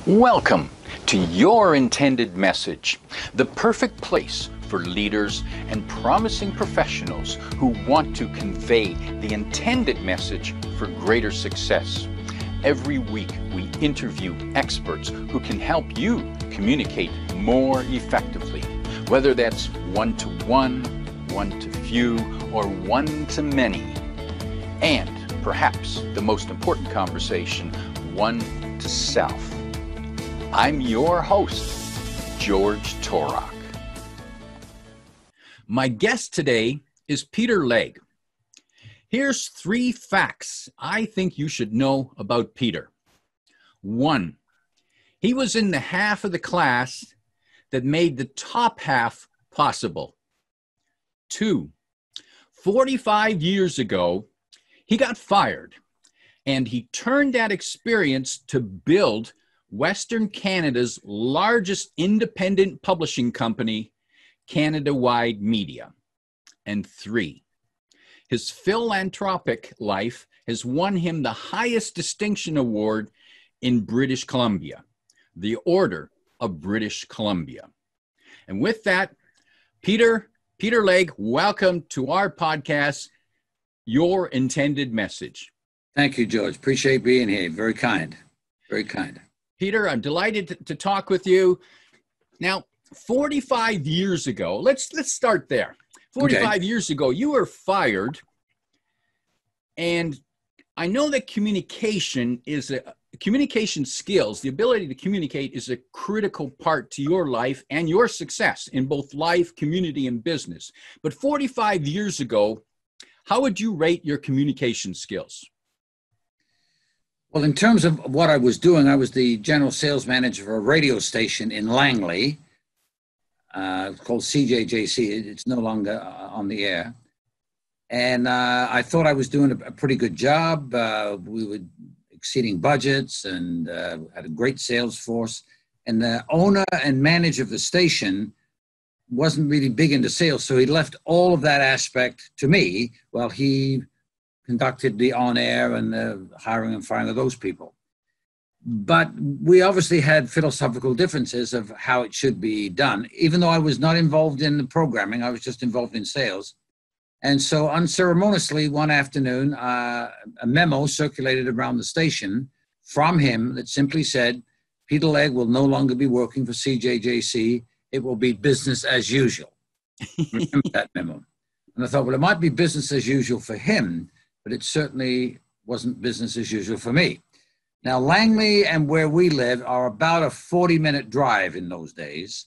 Welcome to Your Intended Message, the perfect place for leaders and promising professionals who want to convey the intended message for greater success. Every week, we interview experts who can help you communicate more effectively, whether that's one-to-one, one-to-few, or one-to-many. And perhaps the most important conversation, one-to-self. I'm your host, George Torok. My guest today is Peter Legge. Here's 3 facts I think you should know about Peter. 1, he was in the half of the class that made the top half possible. 2, 45 years ago, he got fired, and he turned that experience to build Western Canada's largest independent publishing company, Canada-Wide Media. And 3, his philanthropic life has won him the highest distinction award in British Columbia, the Order of British Columbia. And with that, Peter Legge, welcome to our podcast, Your Intended Message. Thank you, George. Appreciate being here. Very kind. Very kind. Peter, I'm delighted to talk with you. Now, 45 years ago, let's start there. 45 years ago, you were fired, and I know that communication skills, the ability to communicate, is a critical part to your life and your success in both life, community, and business. But 45 years ago, how would you rate your communication skills? Well, in terms of what I was doing, I was the general sales manager for a radio station in Langley, called CJJC. It's no longer on the air. And I thought I was doing a pretty good job. We were exceeding budgets and had a great sales force. And the owner and manager of the station wasn't really big into sales, so he left all of that aspect to me while he conducted the on-air and the hiring and firing of those people. But we obviously had philosophical differences of how it should be done. Even though I was not involved in the programming, I was just involved in sales. And so unceremoniously, one afternoon, a memo circulated around the station from him that simply said, Peter Legge will no longer be working for CJJC. It will be business as usual. Remember that memo. And I thought, well, it might be business as usual for him, but it certainly wasn't business as usual for me. Now, Langley and where we live are about a 40-minute drive in those days.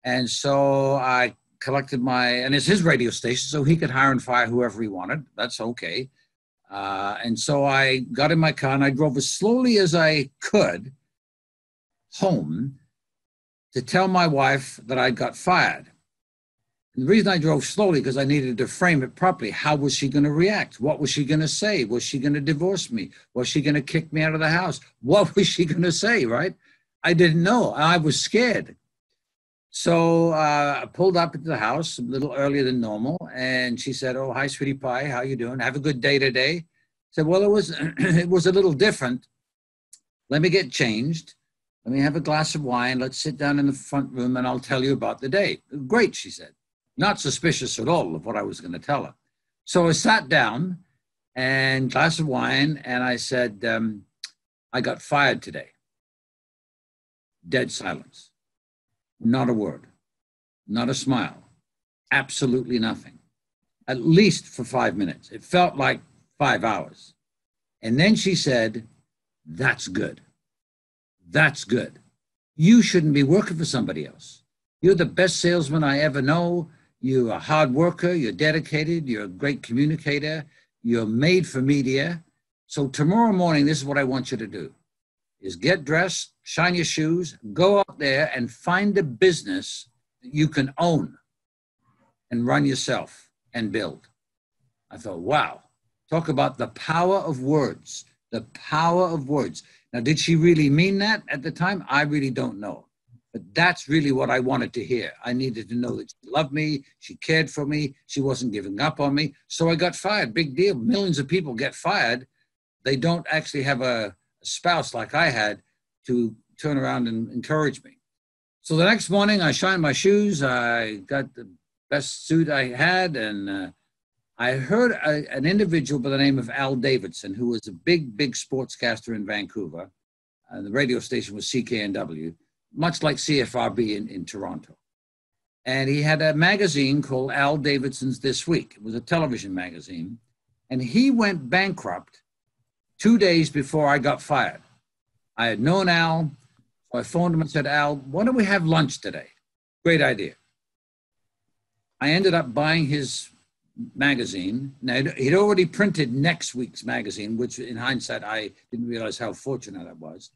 And so I collected and it's his radio station, so he could hire and fire whoever he wanted. That's okay. And so I got in my car and I drove as slowly as I could home to tell my wife that I got fired. And the reason I drove slowly, because I needed to frame it properly. How was she going to react? What was she going to say? Was she going to divorce me? Was she going to kick me out of the house? What was she going to say, right? I didn't know. I was scared. So I pulled up into the house a little earlier than normal, and she said, oh, hi, sweetie pie. How you doing? Have a good day today. I said, well, it was a little different. Let me get changed. Let me have a glass of wine. Let's sit down in the front room, and I'll tell you about the day. Great, she said. Not suspicious at all of what I was going to tell her. So I sat down and glass of wine, and I said, I got fired today. Dead silence. Not a word. Not a smile. Absolutely nothing. At least for 5 minutes. It felt like 5 hours. And then she said, that's good. That's good. You shouldn't be working for somebody else. You're the best salesman I ever know. You're a hard worker. You're dedicated. You're a great communicator. You're made for media. So tomorrow morning, this is what I want you to do, is get dressed, shine your shoes, go out there and find a business that you can own and run yourself and build. I thought, wow, talk about the power of words, the power of words. Now, did she really mean that at the time? I really don't know. But that's really what I wanted to hear. I needed to know that she loved me, she cared for me, she wasn't giving up on me. So I got fired. Big deal. Millions of people get fired. They don't actually have a spouse like I had to turn around and encourage me. So the next morning, I shined my shoes. I got the best suit I had, and I heard an individual by the name of Al Davidson, who was a big sportscaster in Vancouver. The radio station was CKNW, much like CFRB in Toronto. And he had a magazine called Al Davidson's This Week. It was a television magazine. And he went bankrupt 2 days before I got fired. I had known Al. So I phoned him and said, Al, why don't we have lunch today? Great idea. I ended up buying his magazine. Now, he'd already printed next week's magazine, which in hindsight, I didn't realize how fortunate I was.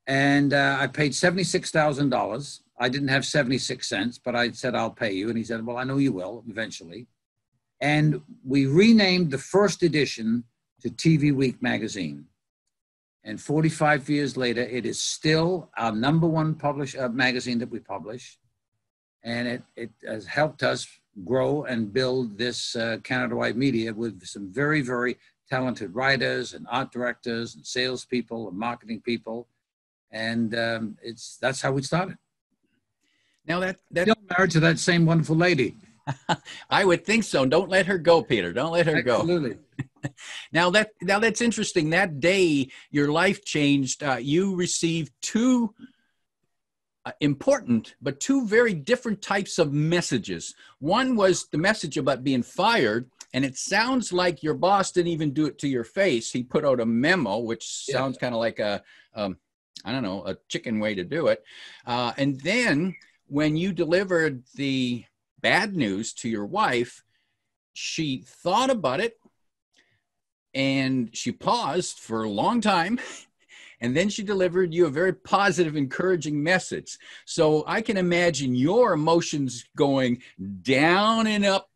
And I paid $76,000. I didn't have 76 cents, but I said, I'll pay you. And he said, well, I know you will eventually. And we renamed the first edition to TV Week magazine. And 45 years later, it is still our #1 magazine that we publish. And it has helped us grow and build this Canada-wide media with some very, very talented writers and art directors and salespeople and marketing people. And that's how we started. Now that still married to that same wonderful lady. I would think so. Don't let her go, Peter. Don't let her go. Absolutely. Now that's interesting. That day, your life changed. You received two important, but two very different types of messages. One was the message about being fired, and it sounds like your boss didn't even do it to your face. He put out a memo, which sounds kind of like a chicken way to do it. And then when you delivered the bad news to your wife, she thought about it, and she paused for a long time. And then she delivered you a very positive, encouraging message. So I can imagine your emotions going down and up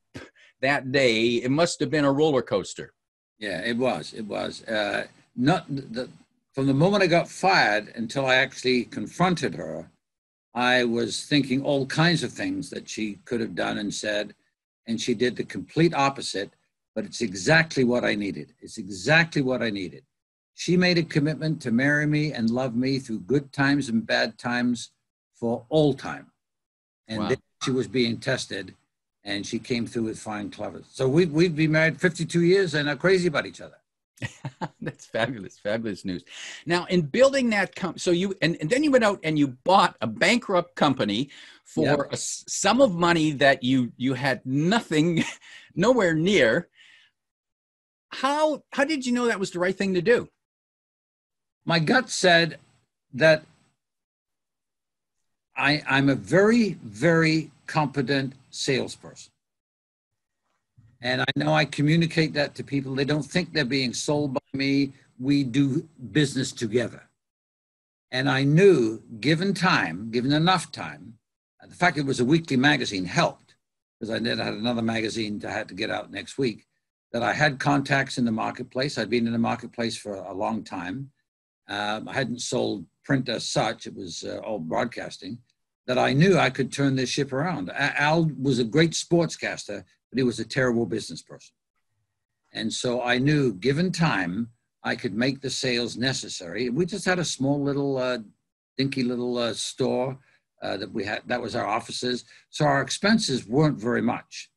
that day. It must have been a roller coaster. Yeah, it was. It was. From the moment I got fired until I actually confronted her, I was thinking all kinds of things that she could have done and said, and she did the complete opposite. But it's exactly what I needed. It's exactly what I needed. She made a commitment to marry me and love me through good times and bad times for all time. And then she was being tested, and she came through with fine clever. So we've been married 52 years and are crazy about each other. That's fabulous, fabulous news. Now, in building that so you and then you went out and you bought a bankrupt company for a sum of money that you had nothing, nowhere near. How did you know that was the right thing to do? My gut said that I'm a very, very competent salesperson. And I know I communicate that to people. They don't think they're being sold by me. We do business together. And I knew, given enough time, the fact it was a weekly magazine helped, because I then had another magazine that I had to get out next week, that I had contacts in the marketplace. I'd been in the marketplace for a long time. I hadn't sold print as such. It was all broadcasting. That I knew I could turn this ship around. Al was a great sportscaster, but he was a terrible business person. And so I knew, given time, I could make the sales necessary. We just had a small little, dinky little store that we had. That was our offices. So our expenses weren't very much.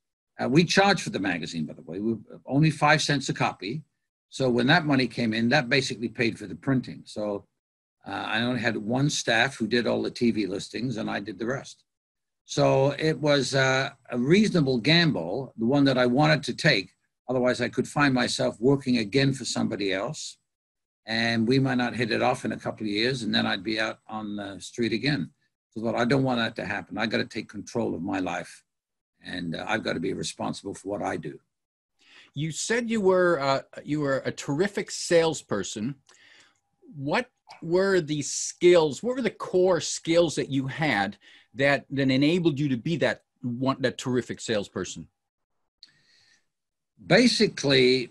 We charged for the magazine, by the way. We were only 5 cents a copy. So when that money came in, that basically paid for the printing. So I only had one staff who did all the TV listings, and I did the rest. So it was a reasonable gamble, the one that I wanted to take. Otherwise, I could find myself working again for somebody else, and we might not hit it off in a couple of years, and then I'd be out on the street again. So I don't want that to happen. I got to take control of my life, and I've got to be responsible for what I do. You said you were a terrific salesperson. What were the skills? What were the core skills that you had that enabled you to be that terrific salesperson? Basically,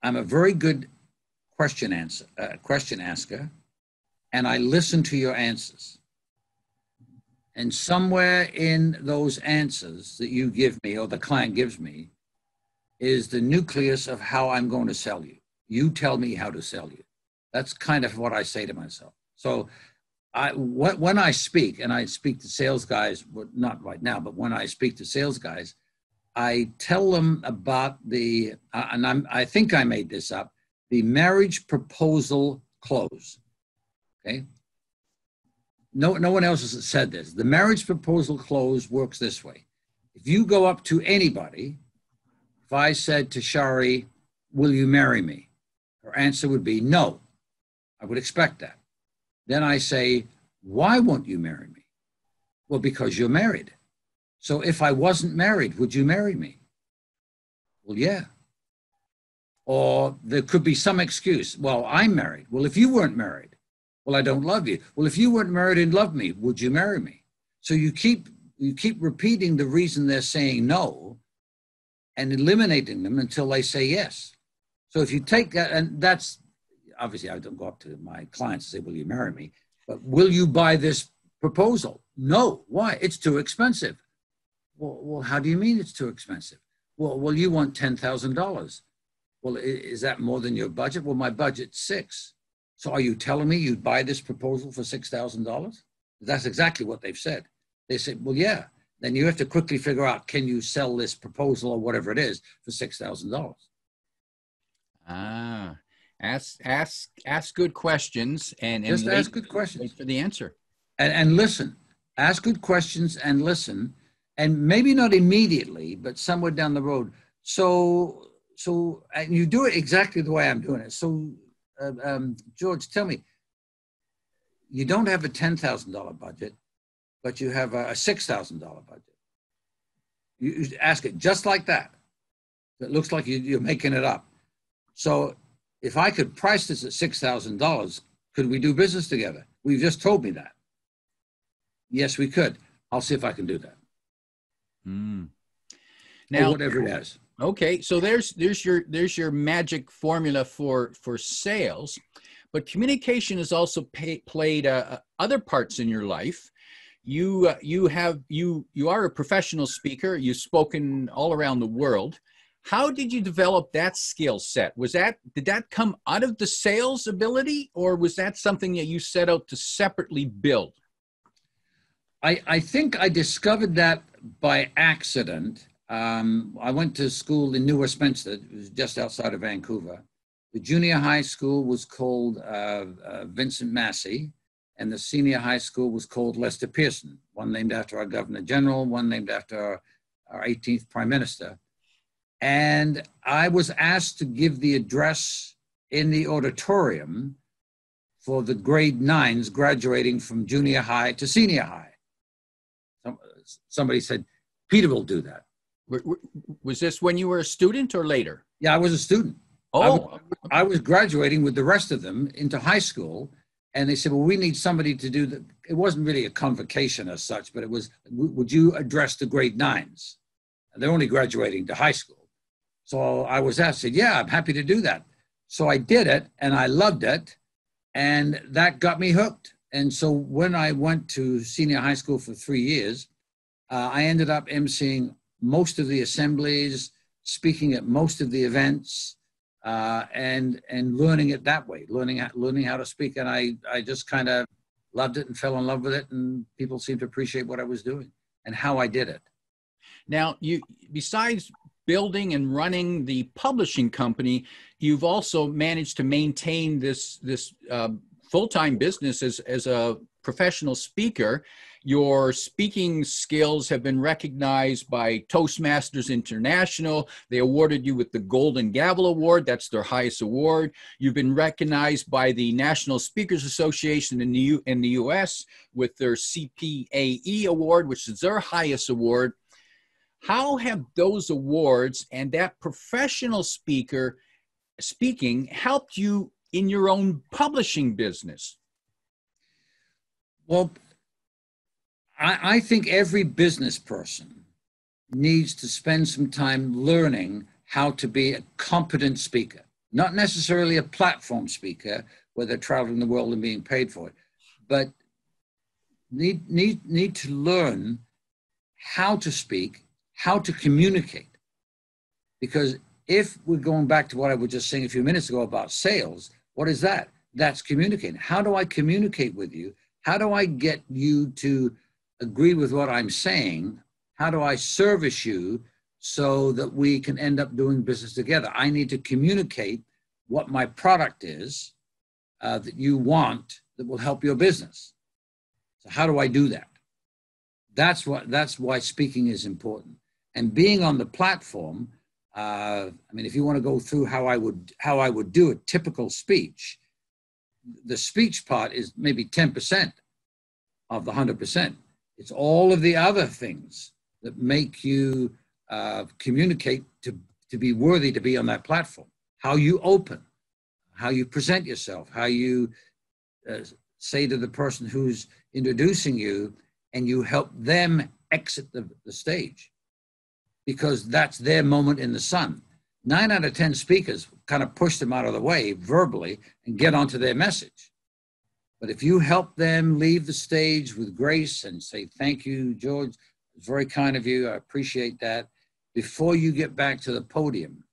I'm a very good question asker, and I listen to your answers. And somewhere in those answers that you give me, or the client gives me, is the nucleus of how I'm going to sell you. You tell me how to sell you. That's kind of what I say to myself. So when I speak, and I speak to sales guys, well, not right now, but when I speak to sales guys, I tell them about I think I made this up, the marriage proposal close. Okay. No one else has said this. The marriage proposal close works this way. If you go up to anybody, if I said to Shari, will you marry me? Her answer would be no. I would expect that. Then I say, why won't you marry me? Well, because you're married. So if I wasn't married, would you marry me? Well, yeah. Or there could be some excuse. Well, I'm married. Well, if you weren't married, well, I don't love you. Well, if you weren't married and loved me, would you marry me? So you keep repeating the reason they're saying no and eliminating them until they say yes. So if you take that, and that's, obviously I don't go up to my clients and say, will you marry me? But will you buy this proposal? No. Why? It's too expensive. Well, how do you mean it's too expensive? Well, you want $10,000. Well, is that more than your budget? Well, my budget's $6,000. So are you telling me you'd buy this proposal for $6,000? That's exactly what they've said. They said, well, yeah. Then you have to quickly figure out, can you sell this proposal or whatever it is for $6,000? Ask good questions and just ask good questions. Wait for the answer. And listen. Ask good questions and listen. And maybe not immediately, but somewhere down the road. So and you do it exactly the way I'm doing it. So, George, tell me, you don't have a $10,000 budget, but you have a $6,000 budget. You ask it just like that. It looks like you're making it up. So if I could price this at $6,000, could we do business together? You've just told me that. Yes, we could. I'll see if I can do that. Now, or whatever it is. Okay, so there's your magic formula for sales, but communication has also played other parts in your life. You are a professional speaker. You've spoken all around the world. How did you develop that skill set? Did that come out of the sales ability, or was that something that you set out to separately build? I think I discovered that by accident. I went to school in New Westminster. It was just outside of Vancouver. The junior high school was called Vincent Massey, and the senior high school was called Lester Pearson, one named after our Governor General, one named after our 18th Prime Minister. And I was asked to give the address in the auditorium for the grade 9s graduating from junior high to senior high. Somebody said, Peter will do that. Was this when you were a student or later? Yeah, I was a student. Oh. I was graduating with the rest of them into high school, and they said, well, we need somebody to do that. It wasn't really a convocation as such, but it was, would you address the grade 9s? They're only graduating to high school. So I was asked, said, yeah, I'm happy to do that. So I did it, and I loved it, and that got me hooked. And so when I went to senior high school for 3 years, I ended up emceeing most of the assemblies, speaking at most of the events, and learning it that way, learning how to speak. And I just kind of loved it and fell in love with it, and people seemed to appreciate what I was doing and how I did it. Now, besides building and running the publishing company, you've also managed to maintain this full-time business as a professional speaker. Your speaking skills have been recognized by Toastmasters International. They awarded you with the Golden Gavel Award. That's their highest award. You've been recognized by the National Speakers Association in the U.S. with their CPAE Award, which is their highest award. How have those awards and that professional speaking helped you in your own publishing business? Well, I think every business person needs to spend some time learning how to be a competent speaker, not necessarily a platform speaker where they're traveling the world and being paid for it, but need to learn how to speak, how to communicate. Because if we're going back to what I was just saying a few minutes ago about sales, what is that? That's communicating. How do I communicate with you? How do I get you to agree with what I'm saying? How do I service you so that we can end up doing business together? I need to communicate what my product is that you want that will help your business. So how do I do that? That's why speaking is important. And being on the platform, I mean, if you want to go through how I would do a typical speech, the speech part is maybe 10% of the 100%. It's all of the other things that make you communicate to be worthy to be on that platform. How you open, how you present yourself, how you say to the person who's introducing you, and you help them exit the stage, because that's their moment in the sun. 9 out of 10 speakers kind of push them out of the way verbally and get onto their message. But if you help them leave the stage with grace and say, thank you, George, it's very kind of you, I appreciate that, before you get back to the podium,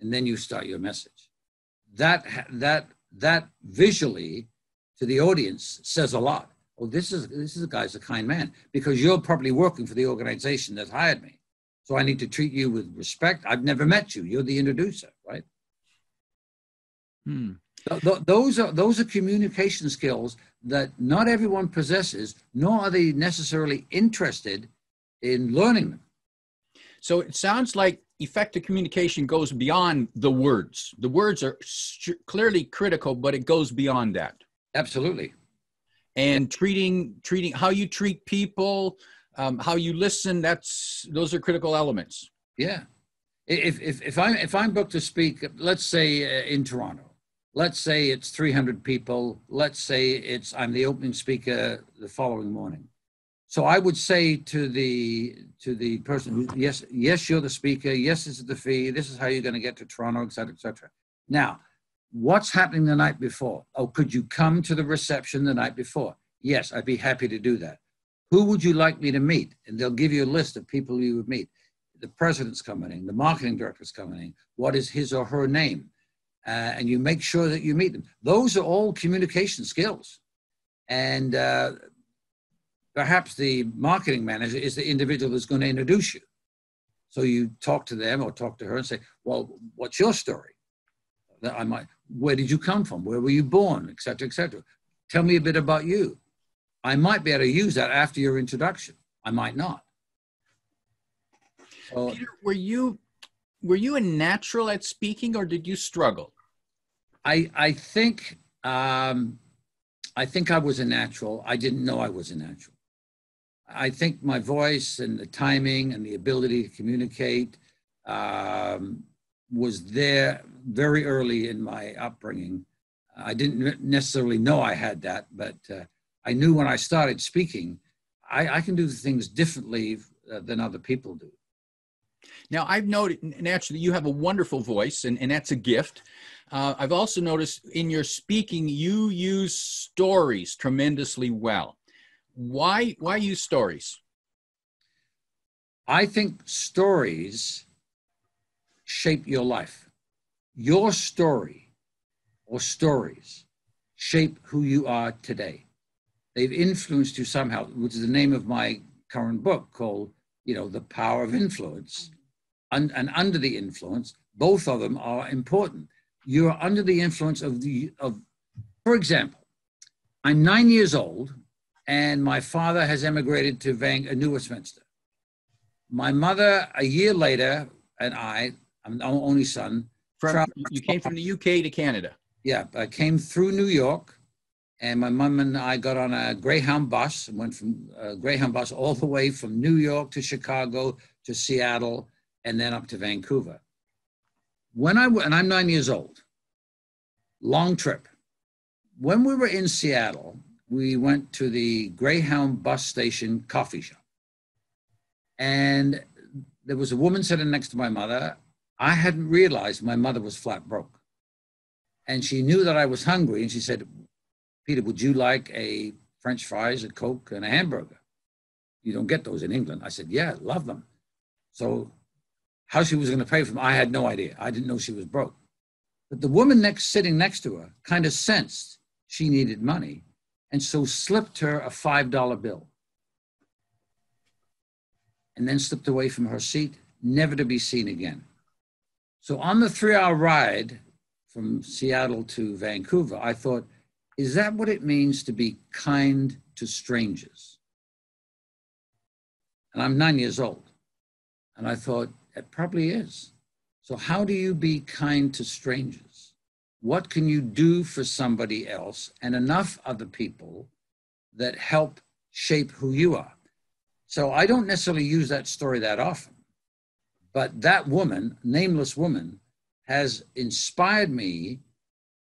and then you start your message. That visually to the audience says a lot. Oh, this is a guy's a kind man, because you're probably working for the organization that hired me. So I need to treat you with respect. I've never met you. You're the introducer, right? Those are communication skills that not everyone possesses, nor are they necessarily interested in learning them. So it sounds like effective communication goes beyond the words. The words are clearly critical, but it goes beyond that. Absolutely. And treating how you treat people, how you listen, those are critical elements. Yeah. If I'm booked to speak, let's say in Toronto, let's say it's 300 people, let's say I'm the opening speaker the following morning. So I would say to the person who, yes, you're the speaker, yes, this is the fee, this is how you're going to get to Toronto, et cetera, et cetera. Now, what's happening the night before? Oh, could you come to the reception the night before? Yes, I'd be happy to do that. Who would you like me to meet? And they'll give you a list of people you would meet. The president's coming in, the marketing director's coming in. What is his or her name? And you make sure that you meet them. Those are all communication skills. And perhaps the marketing manager is the individual that's going to introduce you. So you talk to them or talk to her and say, well, what's your story? Where did you come from? Where were you born? Et cetera, et cetera. Tell me a bit about you. I might be able to use that after your introduction. I might not. So, Peter, were you a natural at speaking, or did you struggle? I think I was a natural. I didn't know I was a natural. I think my voice and the timing and the ability to communicate was there very early in my upbringing. I didn't necessarily know I had that, but I knew when I started speaking, I can do things differently than other people do. Now, I've noted, naturally, you have a wonderful voice, and that's a gift. I've also noticed in your speaking, you use stories tremendously well. Why use stories? I think stories shape your life. Your story or stories shape who you are today. They've influenced you somehow, which is the name of my current book called, The Power of Influence. And under the influence, both of them are important. You're under the influence of for example, I'm 9 years old and my father has emigrated to New Westminster. My mother, a year later, and I'm the only son. You came from the UK to Canada. Yeah, I came through New York, and my mom and I got on a Greyhound bus and went from Greyhound bus all the way from New York to Chicago to Seattle and then up to Vancouver. And I'm 9 years old, long trip. When we were in Seattle, we went to the Greyhound bus station coffee shop. And there was a woman sitting next to my mother. I hadn't realized my mother was flat broke. And she knew that I was hungry. And she said, Peter, would you like a French fries, a Coke, and a hamburger? You don't get those in England. I said, yeah, love them. So how she was going to pay for them, I had no idea. I didn't know she was broke. But the woman sitting next to her kind of sensed she needed money, and so slipped her a $5 bill, and then slipped away from her seat, never to be seen again. So on the 3-hour ride from Seattle to Vancouver, I thought, is that what it means to be kind to strangers? And I'm 9 years old. And I thought, it probably is. So how do you be kind to strangers? What can you do for somebody else and enough other people that help shape who you are? So I don't necessarily use that story that often, but that woman, nameless woman, has inspired me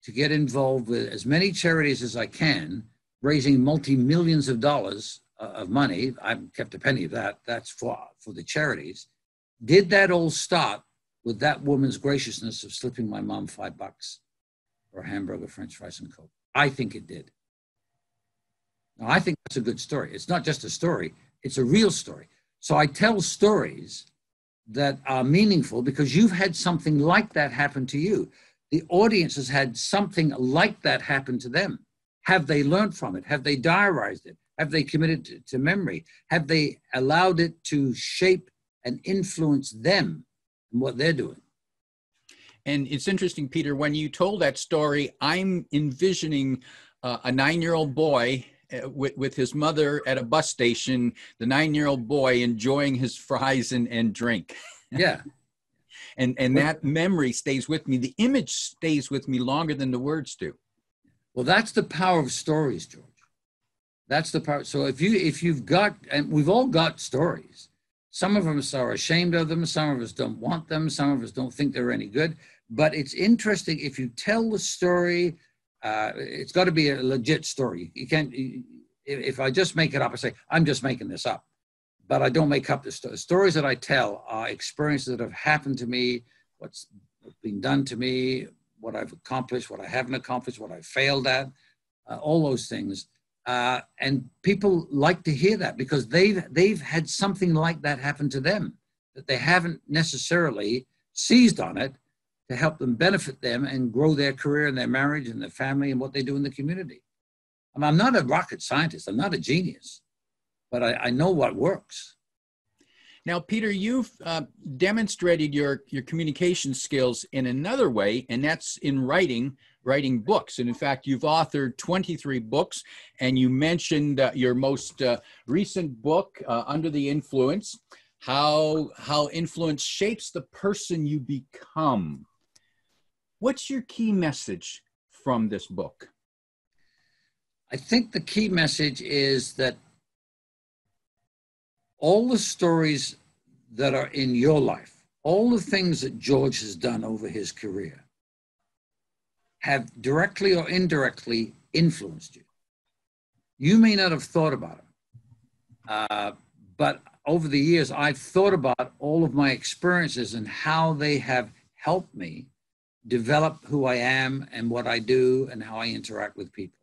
to get involved with as many charities as I can, raising multi-millions of dollars of money. I haven't kept a penny of that. That's for the charities. Did that all start with that woman's graciousness of slipping my mom $5 for a hamburger, French fries, and Coke? I think it did. Now, I think that's a good story. It's not just a story, it's a real story. So I tell stories that are meaningful because you've had something like that happen to you. The audience has had something like that happen to them. Have they learned from it? Have they diarized it? Have they committed to memory? Have they allowed it to shape and influence them and what they're doing? And it's interesting, Peter, when you told that story, I'm envisioning a 9-year-old boy with his mother at a bus station, the 9-year-old boy enjoying his fries and drink. Yeah. And that memory stays with me. The image stays with me longer than the words do. Well, that's the power of stories, George. That's the power. So if you've got, and we've all got stories. Some of us are ashamed of them. Some of us don't want them. Some of us don't think they're any good. But it's interesting if you tell the story. It's got to be a legit story. You can't. If I just make it up, I say I'm just making this up. But I don't make up the stories. Stories that I tell are experiences that have happened to me, what's been done to me, what I've accomplished, what I haven't accomplished, what I failed at, all those things. And people like to hear that because they've had something like that happen to them, that they haven't necessarily seized on it to help them benefit them and grow their career and their marriage and their family and what they do in the community. I mean, I'm not a rocket scientist. I'm not a genius. But I know what works. Now, Peter, you've demonstrated your communication skills in another way, and that's in writing books. And in fact, you've authored 23 books, and you mentioned your most recent book, Under the Influence, how influence shapes the person you become. What's your key message from this book? I think the key message is that all the stories that are in your life, all the things that George has done over his career have directly or indirectly influenced you. You may not have thought about it, but over the years, I've thought about all of my experiences and how they have helped me develop who I am and what I do and how I interact with people.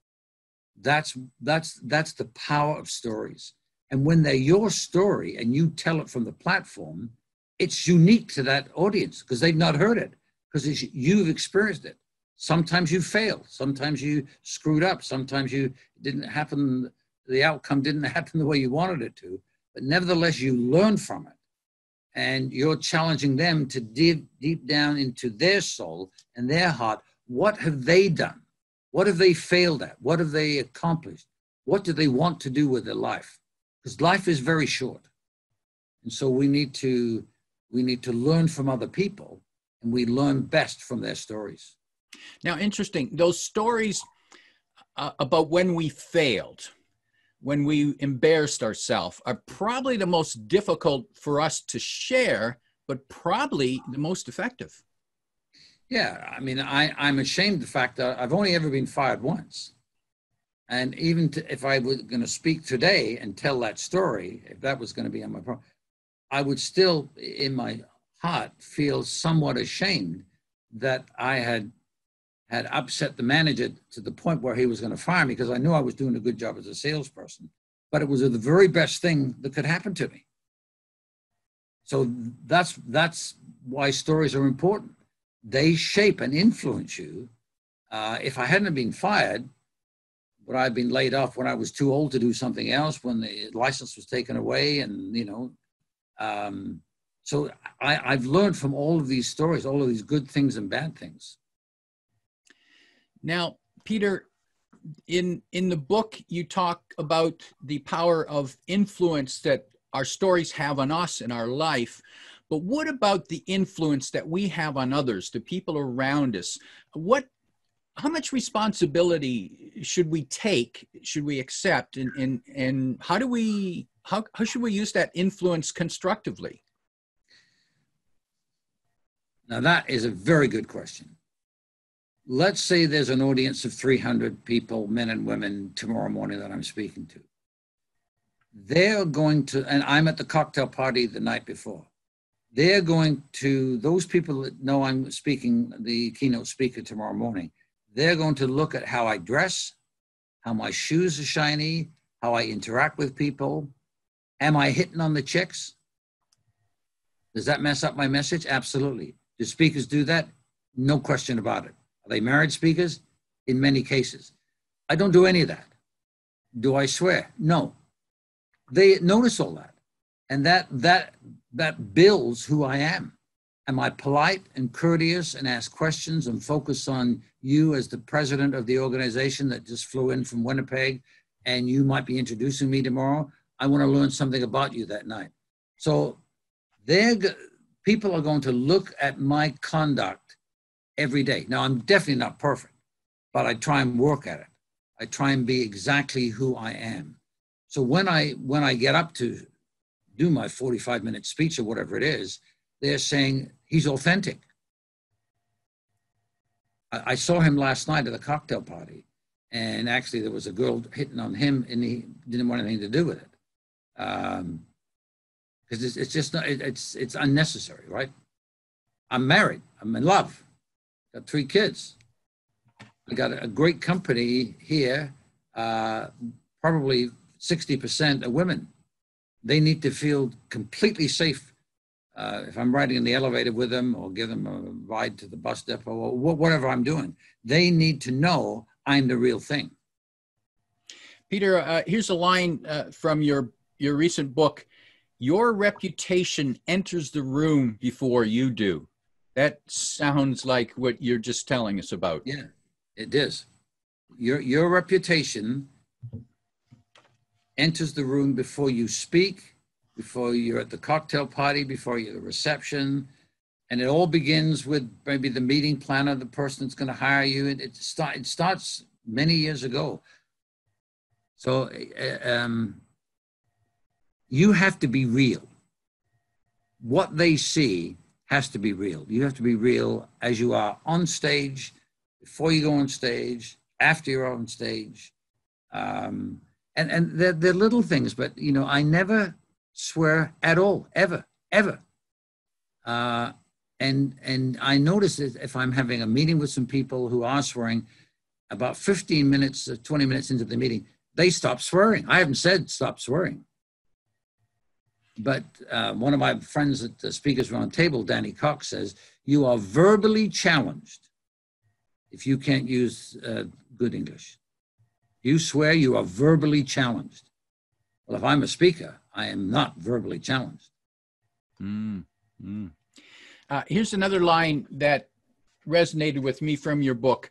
That's the power of stories. And when they're your story and you tell it from the platform, it's unique to that audience because they've not heard it, because you've experienced it. Sometimes you failed. Sometimes you screwed up. Sometimes the outcome didn't happen the way you wanted it to. But nevertheless, you learn from it. And you're challenging them to dig deep down into their soul and their heart. What have they done? What have they failed at? What have they accomplished? What do they want to do with their life? Because life is very short. And so we need to learn from other people, and we learn best from their stories. Now, interesting, those stories about when we failed, when we embarrassed ourselves, are probably the most difficult for us to share, but probably the most effective. Yeah, I mean, I'm ashamed of the fact that I've only ever been fired once. And even if I was going to speak today and tell that story, if that was going to be on my program, I would still, in my heart, feel somewhat ashamed that I had upset the manager to the point where he was going to fire me because I knew I was doing a good job as a salesperson. But it was the very best thing that could happen to me. So that's why stories are important. they shape and influence you. If I hadn't been fired, would I have been laid off when I was too old to do something else, when the license was taken away? And, so I've learned from all of these stories, all of these good things and bad things. Now, Peter, in the book, you talk about the power of influence that our stories have on us in our life. But what about the influence that we have on others, the people around us? How much responsibility should we take, should we accept, and how should we use that influence constructively? Now, that is a very good question. Let's say there's an audience of 300 people, men and women, tomorrow morning that I'm speaking to. They're going to, and I'm at the cocktail party the night before. They're going to, those people that know I'm speaking, the keynote speaker tomorrow morning, they're going to look at how I dress, how my shoes are shiny, how I interact with people. Am I hitting on the chicks? Does that mess up my message? Absolutely. Do speakers do that? No question about it. Are they married speakers? In many cases. I don't do any of that. Do I swear? No. They notice all that. And that builds who I am. Am I polite and courteous and ask questions and focus on you as the president of the organization that just flew in from Winnipeg and you might be introducing me tomorrow? I want to learn something about you that night. So people are going to look at my conduct every day. Now, I'm definitely not perfect, but I try and work at it. I try and be exactly who I am. So when I get up to do my 45-minute speech or whatever it is, they're saying he's authentic. I saw him last night at a cocktail party, and actually there was a girl hitting on him, and he didn't want anything to do with it. Because it's just not, it's unnecessary, right? I'm married. I'm in love. Got 3 kids. I got a great company here. Probably 60% are women. They need to feel completely safe. If I'm riding in the elevator with them or give them a ride to the bus depot or whatever I'm doing, they need to know I'm the real thing. Peter, here's a line from your recent book. Your reputation enters the room before you do. That sounds like what you're just telling us about. Yeah, it is. Your reputation enters the room before you speak, before you're at the cocktail party, before you're at the reception. And it all begins with maybe the meeting planner, the person that's going to hire you. It starts many years ago. So you have to be real. What they see has to be real. You have to be real as you are on stage, before you go on stage, after you're on stage. And they're little things, but, I never swear at all, ever. And I notice that if I'm having a meeting with some people who are swearing, about 15 minutes, 20 minutes into the meeting, they stop swearing. I haven't said stop swearing. But one of my friends at the Speakers Roundtable, Danny Cox, says, you are verbally challenged if you can't use good English. You swear, you are verbally challenged. Well, if I'm a speaker, I am not verbally challenged. Here's another line that resonated with me from your book.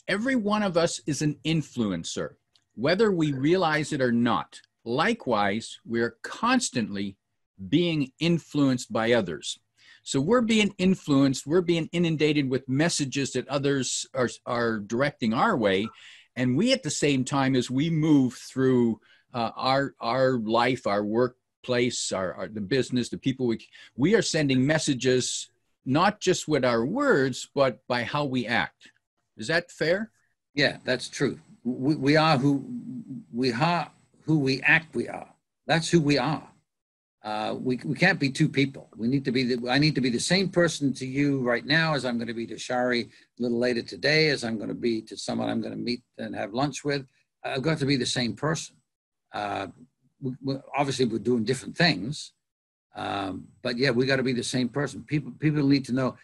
Every one of us is an influencer, whether we realize it or not. Likewise, we are constantly being influenced by others. So we're being influenced, we're being inundated with messages that others are directing our way. And we, at the same time, as we move through our life, our workplace, the business, the people, we are sending messages, not just with our words, but by how we act. Is that fair? Yeah, that's true. We are who we act we are. That's who we are. We can't be two people. I need to be the same person to you right now as I'm going to be to Shari a little later today, as I'm going to be to someone I'm going to meet and have lunch with. I've got to be the same person. Obviously, we're doing different things, but yeah, we got to be the same person. People need to know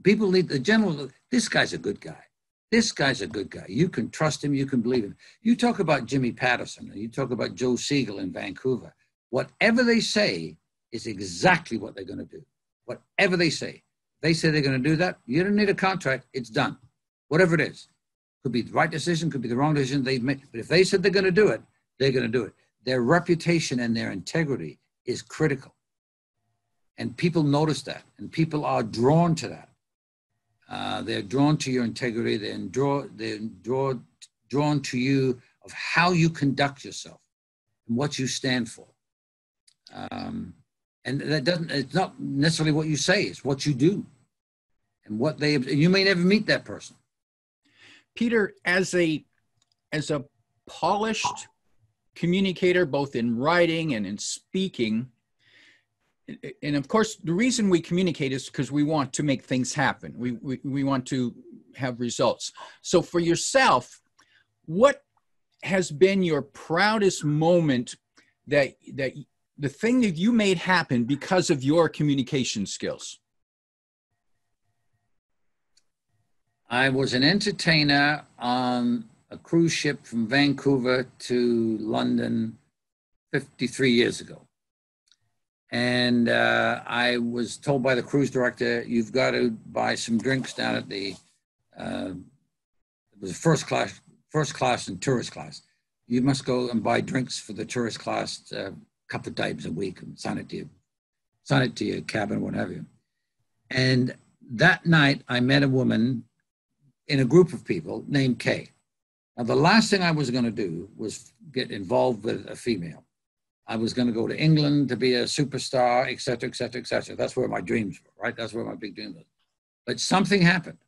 People need the general, this guy's a good guy. This guy's a good guy. You can trust him. You can believe him. You talk about Jimmy Patterson. You talk about Joe Siegel in Vancouver. Whatever they say is exactly what they're going to do. Whatever they say. They say they're going to do that. You don't need a contract. It's done. Whatever it is. Could be the right decision. Could be the wrong decision they've made. But if they said they're going to do it, they're going to do it. Their reputation and their integrity is critical. And people notice that. And people are drawn to that. They're drawn to your integrity. They're drawn to you of how you conduct yourself and what you stand for. And it's not necessarily what you say, it's what you do and what you may never meet that person. Peter, as a polished communicator, both in writing and in speaking, and of course, the reason we communicate is because we want to make things happen. We want to have results. So for yourself, what has been your proudest moment that the thing that you made happen because of your communication skills? I was an entertainer on a cruise ship from Vancouver to London 53 years ago. And I was told by the cruise director, you've got to buy some drinks down at it was first class and tourist class. You must go and buy drinks for the tourist class a couple of times a week and sign it to your cabin, what have you. And that night I met a woman in a group of people named Kay. Now, the last thing I was going to do was get involved with a female. I was going to go to England to be a superstar, et cetera, et cetera, et cetera. That's where my dreams were, right? That's where my big dream was. But something happened.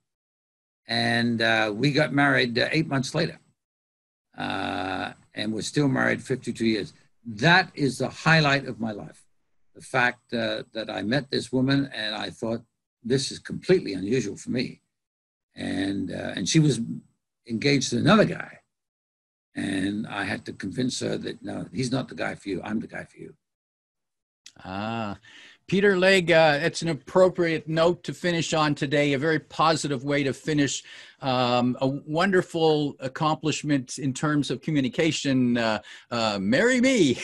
And we got married 8 months later. And we're still married 52 years. That is the highlight of my life. The fact that I met this woman and I thought, this is completely unusual for me. And she was engaged to another guy. And I had to convince her that, no, he's not the guy for you. I'm the guy for you. Peter Legge, that's an appropriate note to finish on today, a very positive way to finish, a wonderful accomplishment in terms of communication. Marry me.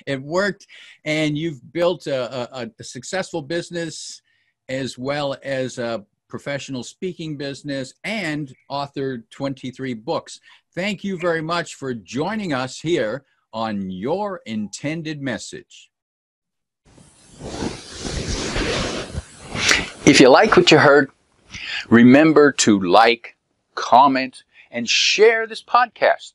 It worked, and you've built a successful business as well as a professional speaking business and authored 23 books. Thank you very much for joining us here on Your Intended Message. If you like what you heard, remember to like, comment, and share this podcast.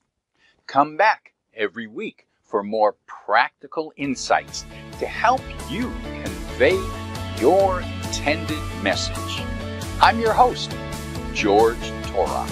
Come back every week for more practical insights to help you convey your intended message. I'm your host, George Torok.